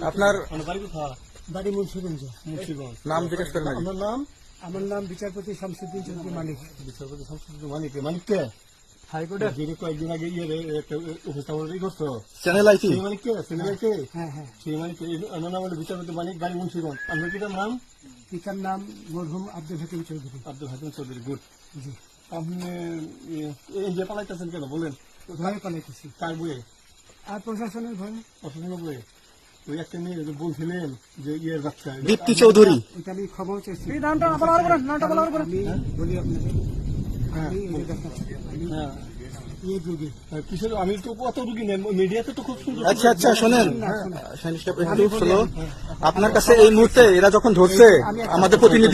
আপনার বাড়ি মুন্সিগঞ্জ। নাম জিজ্ঞেস করেন। আমার নাম বিচারপতি শামসুদ্দিন চৌধুরী মানিক। বিচারপতি শামসুদ্দিন মানিক। মানিককে হাইকোর্টে যিনি কয়েকদিন আগে উপস্থাপন করছো চ্যানেল আইসি মানিককে চ্যানেলকে হ্যাঁ হ্যাঁ, সেই মানিককে আমার নাম হলো বিচারপতি মানিক, বাড়ি মুন্সিগঞ্জ। আপনার পিতার নাম? পিতার নাম মরহুম আব্দুল হাকিম চৌধুরী। আব্দুল হাকিম চৌধুরী। গুড। জি। আপনি এই যে পালাইতেছেন কেন বলেন? ভয়ে পালাইতেছি। কার বইয়ে? আর প্রশাসনের ভয়ে। প্রশাসনের বইয়ে? ওই একটা মেয়ে বলছিলেন যে ইয়ের বাচ্চা দীপ্তি চৌধুরী। এটা আমি খবর চাইছি। নামটা আমি বলি আপনাকে, আমি এই যে দেখাচ্ছি, আমি ইয়ে রোগী। কিসের? আমি তো কত রুগী নেই, মিডিয়াতে তো খুব সুন্দর। আচ্ছা আচ্ছা, শোনেন একটু শোনো। আপনার কাছে এই মুহূর্তে এরা যখন ধরছে আমাদের প্রতিনিধি